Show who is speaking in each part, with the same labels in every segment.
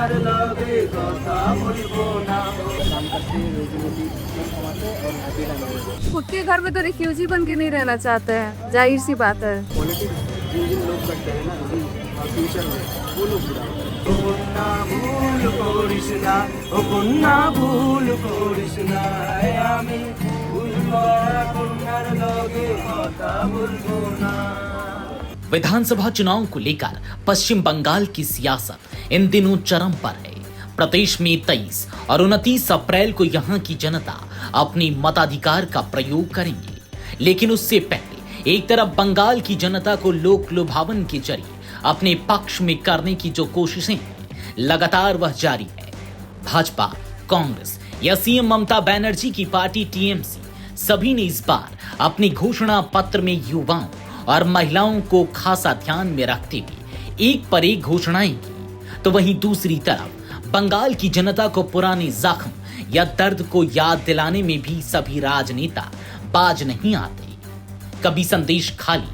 Speaker 1: কন্যার লগে কথা বলবো না।
Speaker 2: खुद के घर में तो रिफ्यूजी बन के नहीं रहना चाहते हैं, जाहिर सी बात है।
Speaker 3: पॉलिटिक्स जिन लोग करते हैं ना अभी फ्यूचर में वो लोग बुरा
Speaker 1: ও কন্যা ভুল করিস না, ও কন্যা ভুল করিস না, আমি ভুল করা কন্যার লগে কথা বলবো না।
Speaker 4: विधानसभा चुनाव को लेकर पश्चिम बंगाल की सियासत इन दिनों चरम पर है। प्रदेश में 23 और 29 अप्रैल को यहां की जनता अपने मताधिकार का प्रयोग करेंगे, लेकिन उससे पहले एक तरफ बंगाल की जनता को लोक लुभावन के जरिए अपने पक्ष में करने की जो कोशिशें हैं लगातार वह जारी है। भाजपा, कांग्रेस या सीएम ममता बनर्जी की पार्टी टीएमसी सभी ने इस बार अपने घोषणा पत्र में युवाओं और महिलाओं को खासा ध्यान में रखते हुए एक पर एक घोषणाएं की, तो वहीं दूसरी तरफ बंगाल की जनता को पुराने जख्म या दर्द को याद दिलाने में भी सभी राजनेता बाज नहीं आते। कभी संदेश खाली,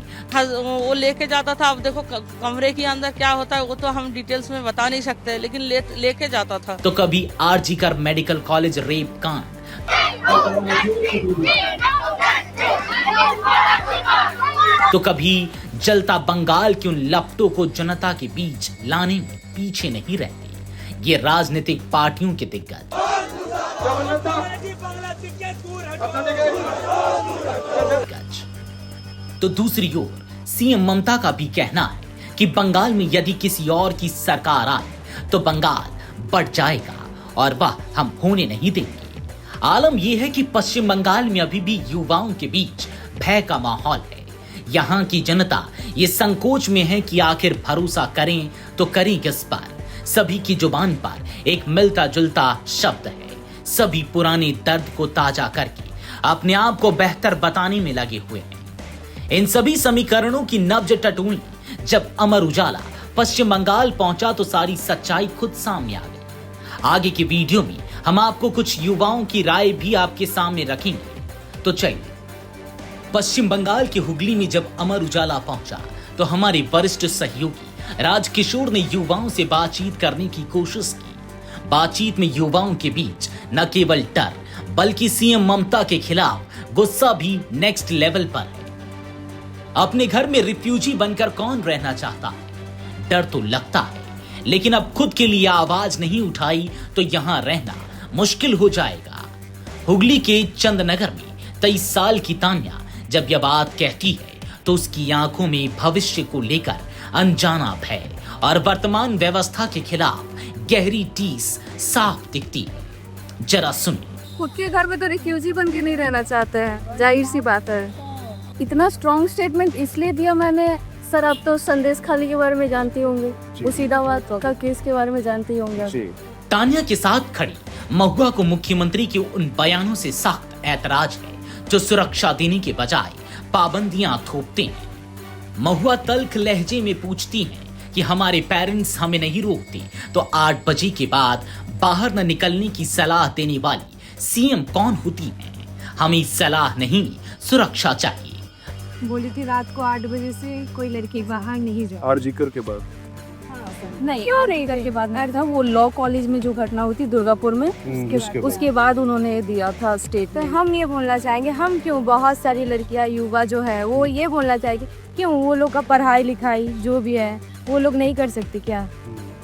Speaker 5: वो लेके जाता था। अब देखो कमरे के अंदर क्या होता है वो तो हम डिटेल्स में बता नहीं सकते, लेकिन लेके जाता था।
Speaker 4: तो कभी आरजी कर मेडिकल कॉलेज रेप कांड, तो कभी जलता बंगाल के उन लपटों को जनता के बीच लाने में पीछे नहीं रहते ये राजनीतिक पार्टियों के दिग्गज। तो दूसरी ओर सीएम ममता का भी कहना है कि बंगाल में यदि किसी और की सरकार आए तो बंगाल बढ़ जाएगा और वह हम होने नहीं देंगे। आलम यह है कि पश्चिम बंगाल में अभी भी युवाओं के बीच भय का माहौल है। यहाँ की जनता ये संकोच में है कि आखिर भरोसा करें तो करें किस पर। सभी की जुबान पर एक मिलता जुलता शब्द है, सभी पुराने दर्द को ताजा करके अपने आप को बेहतर बताने में लगे हुए हैं। इन सभी समीकरणों की नब्ज टटोलने जब अमर उजाला पश्चिम बंगाल पहुंचा तो सारी सच्चाई खुद सामने आ गई। आगे की वीडियो में हम आपको कुछ युवाओं की राय भी आपके सामने रखेंगे। तो चलिए, पश्चिम बंगाल के हुगली में जब अमर उजाला पहुंचा तो हमारे वरिष्ठ सहयोगी राजकिशोर ने युवाओं से बातचीत करने की कोशिश की। बातचीत में युवाओं के बीच न केवल डर बल्कि सीएम ममता के खिलाफ गुस्सा भी नेक्स्ट लेवल पर है। अपने घर में रिफ्यूजी बनकर कौन रहना चाहता है? डर तो लगता है, लेकिन अब खुद के लिए आवाज नहीं उठाई तो यहां रहना मुश्किल हो जाएगा। हुगली के चंदनगर में 23 साल की तान्या जब यह बात कहती है तो उसकी आंखों में भविष्य को लेकर अनजाना भय और वर्तमान व्यवस्था के खिलाफ गहरी टीस साफ दिखती है। जरा सुनिए।
Speaker 2: खुद के घर में तो रिफ्यूजी बन के नहीं रहना चाहते हैं, जाहिर सी बात है। इतना स्ट्रॉन्ग स्टेटमेंट इसलिए दिया मैंने, सर आप तो संदेश खाली के बारे में जानते होंगे, मुर्शिदाबाद का केस के बारे में जानते ही होंगे।
Speaker 4: तान्या के साथ खड़ी महुआ को मुख्यमंत्री के उन बयानों से सख्त ऐतराज है जो सुरक्षा देने के बजाय पाबंदियां थोपते हैं। महुआ तल्ख लहजे में पूछती हैं कि हमारे पेरेंट्स हमें नहीं रोकते तो 8 बजे के बाद बाहर न निकलने की सलाह देने वाली सीएम कौन होती है? हमें सलाह नहीं, सुरक्षा चाहिए।
Speaker 6: बोली थी रात को 8 बजे से कोई लड़की बाहर नहीं जाए।
Speaker 3: आरजी कर के बाद
Speaker 6: नहीं, क्यों नहीं करके बाद में था वो लॉ कॉलेज में जो घटना हुई थी दुर्गापुर में, उसके बाद उन्होंने दिया था स्टेट। तो हम ये बोलना चाहेंगे, हम क्यों, बहुत सारी लड़कियां युवा जो है वो ये बोलना चाहेंगे क्यों वो लोग का पढ़ाई लिखाई जो भी है वो लोग नहीं कर सकते क्या?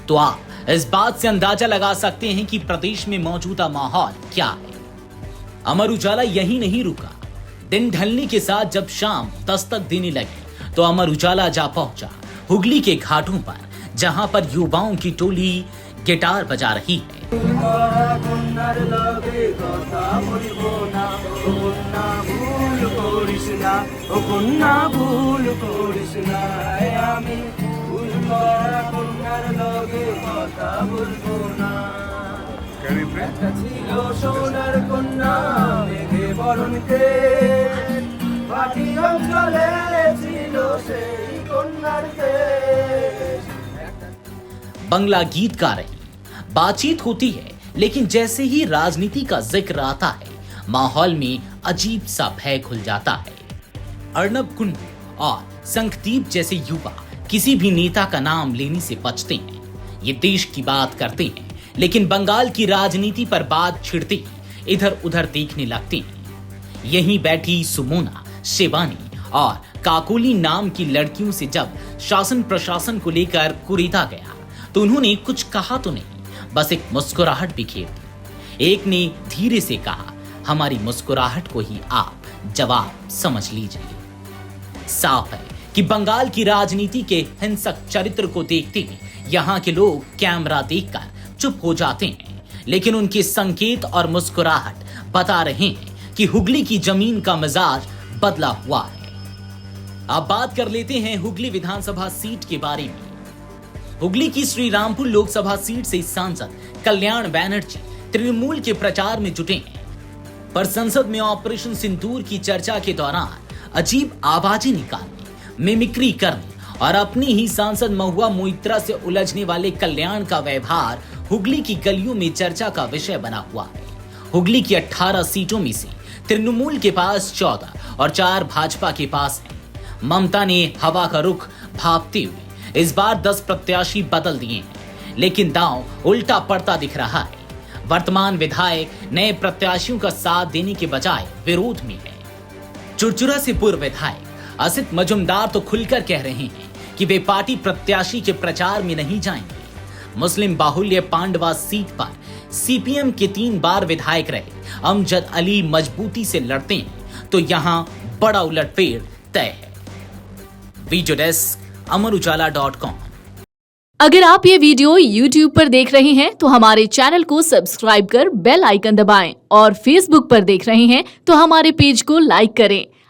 Speaker 4: तो आप इस बात से अंदाजा लगा सकते हैं कि प्रदेश में मौजूदा माहौल क्या है। अमर उजाला यही नहीं रुका। दिन ढलने के साथ जब शाम दस्तक देने लगी तो अमर उजाला जा पहुंचा हुगली के घाटों पर, जहां पर युवाओं की टोली गिटार बजा रही है।
Speaker 1: সোনার কন্যা মেঘে বরণকে পাটি অঞ্চলে ছিল সেই কন্যার দেশ।
Speaker 4: बंगला गीत गा रही, बातचीत होती है, लेकिन जैसे ही राजनीति का जिक्र आता है माहौल में अजीब सा भय खुल जाता है। अर्नब कुंडू और संखदीप जैसे युवा किसी भी नेता का नाम लेने से बचते हैं। ये देश की बात करते हैं, लेकिन बंगाल की राजनीति पर बात छिड़ते ही इधर उधर देखने लगते हैं। यहीं बैठी सुमोना, शिवानी और काकोली नाम की लड़कियों से जब शासन प्रशासन को लेकर कुरीदा गया तो उन्होंने कुछ कहा तो नहीं, बस एक मुस्कुराहट बिखेर दी। एक ने धीरे से कहा, हमारी मुस्कुराहट को ही आप जवाब समझ लीजिए। साफ है कि बंगाल की राजनीति के हिंसक चरित्र को देखते ही यहाँ के लोग कैमरा देखकर चुप हो जाते हैं, लेकिन उनके संकेत और मुस्कुराहट बता रहे हैं कि हुगली की जमीन का मिजाज बदला हुआ है। अब बात कर लेते हैं हुगली विधानसभा सीट के बारे में। हुगली की श्री रामपुर लोकसभा सीट से सांसद कल्याण बैनर्जी तृणमूल के प्रचार में जुटे हैं, पर संसद में ऑपरेशन सिंदूर की चर्चा के दौरान अजीब आवाजें निकालने, मिमिक्री करने और अपनी ही सांसद महुआ मोइत्रा से उलझने वाले कल्याण का व्यवहार हुगली की गलियों में चर्चा का विषय बना हुआ है। हुगली की 18 सीटों में से तृणमूल के पास 14 और 4 भाजपा के पास है। ममता ने हवा का रुख भांपते हुए इस बार 10 प्रत्याशी बदल दिए हैं, लेकिन दांव उल्टा पड़ता दिख रहा है। वर्तमान विधायक नए प्रत्याशियों का साथ देने के बजाय विरोध में है। चुरचुरा से पूर्व विधायक असित मजुमदार तो खुलकर कह रहे हैं कि वे पार्टी प्रत्याशी के प्रचार में नहीं जाएंगे। मुस्लिम बाहुल्य पांडवा सीट पर सीपीएम के 3 बार विधायक रहे अमजद अली मजबूती से लड़ते हैं तो यहां बड़ा उलटफेर तय है। वीडियो डेस्क अमरउजाला.com।
Speaker 7: अगर आप ये वीडियो YouTube पर देख रहे हैं तो हमारे चैनल को सब्सक्राइब कर बेल आइकन दबाएं और Facebook पर देख रहे हैं तो हमारे पेज को लाइक करें।